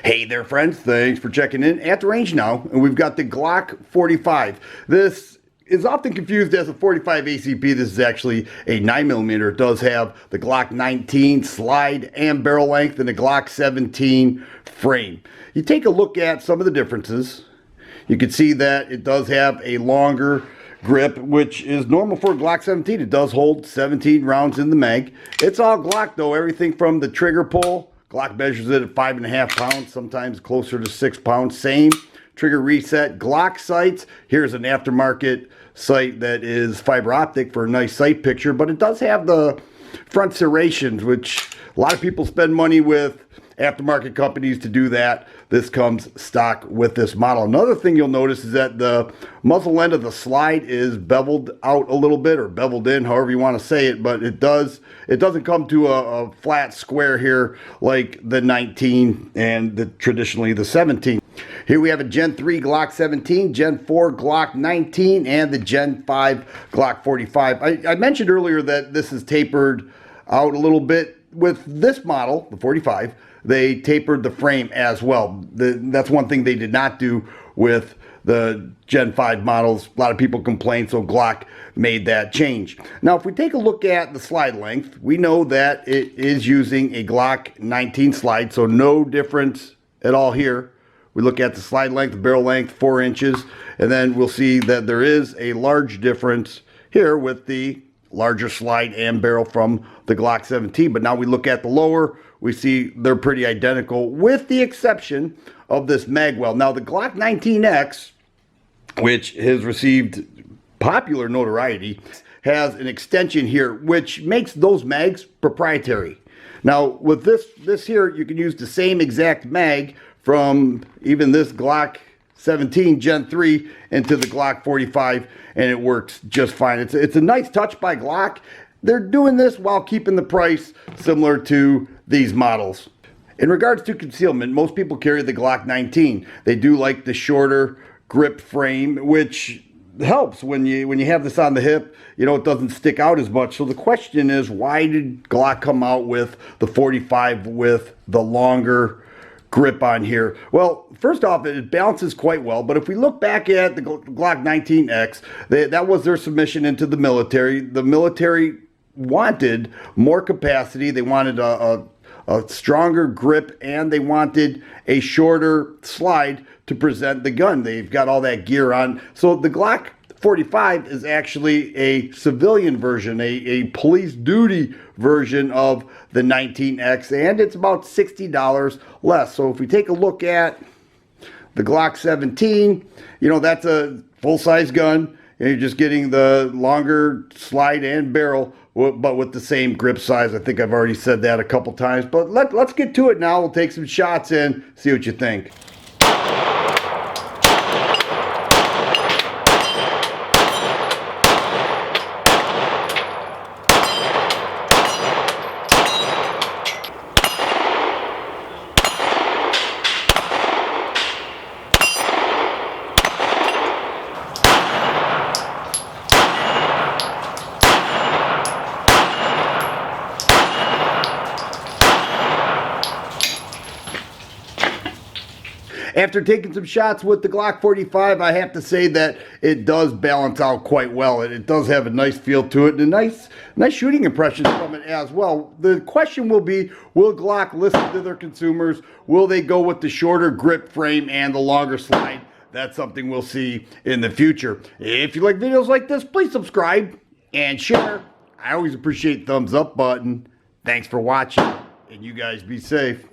Hey there, friends. Thanks for checking in at the range now. And we've got the Glock 45. This is often confused as a 45 ACP. This is actually a 9mm. It does have the Glock 19 slide and barrel length and the Glock 17 frame. You take a look at some of the differences. You can see that it does have a longer grip, which is normal for a Glock 17. It does hold 17 rounds in the mag. It's all Glock though. Everything from the trigger pull. Glock measures it at 5.5 pounds, sometimes closer to 6 pounds. Same trigger reset. Glock sights. Here's an aftermarket sight that is fiber optic for a nice sight picture, but it does have the front serrations, which a lot of people spend money with aftermarket companies to do that. This comes stock with this model. Another thing you'll notice is that the muzzle end of the slide is beveled out a little bit, or beveled in, however you want to say it, but it doesn't come to a flat square here like the 19 and traditionally the 17. Here we have a Gen 3 Glock 17, Gen 4 Glock 19, and the Gen 5 Glock 45. I mentioned earlier that this is tapered out a little bit. With this model, the 45, they tapered the frame as well. That's one thing they did not do with the Gen 5 models. A lot of people complain, so Glock made that change. Now, if we take a look at the slide length, we know that it is using a Glock 19 slide, so no difference at all here. We look at the slide length, the barrel length, 4 inches, and then we'll see that there is a large difference here with the larger slide and barrel from the Glock 17. But now we look at the lower, we see they're pretty identical with the exception of this mag well. Now the Glock 19X, which has received popular notoriety, has an extension here which makes those mags proprietary. Now with this here, you can use the same exact mag from even this Glock 17 Gen 3 into the Glock 45, and it works just fine. It's a nice touch by Glock. They're doing this while keeping the price similar to these models. In regards to concealment, most people carry the Glock 19. They do like the shorter grip frame, which helps when you have this on the hip. You know, it doesn't stick out as much. So the question is, why did Glock come out with the 45 with the longer grip on here? Well, first off, it balances quite well, but if we look back at the Glock 19X, that was their submission into the military. The military wanted more capacity. They wanted a stronger grip, and they wanted a shorter slide to present the gun. They've got all that gear on. So the Glock 45 is actually a civilian version, a police duty version of the 19X, and it's about $60 less. So if we take a look at the Glock 17, you know, that's a full-size gun, and you're just getting the longer slide and barrel, but with the same grip size. I think I've already said that a couple times, but let's get to it now. We'll take some shots in, see what you think. After taking some shots with the Glock 45, I have to say that it does balance out quite well. It does have a nice feel to it and a nice shooting impressions from it as well. The question will be, will Glock listen to their consumers? Will they go with the shorter grip frame and the longer slide? That's something we'll see in the future. If you like videos like this, please subscribe and share. I always appreciate the thumbs up button. Thanks for watching, and you guys be safe.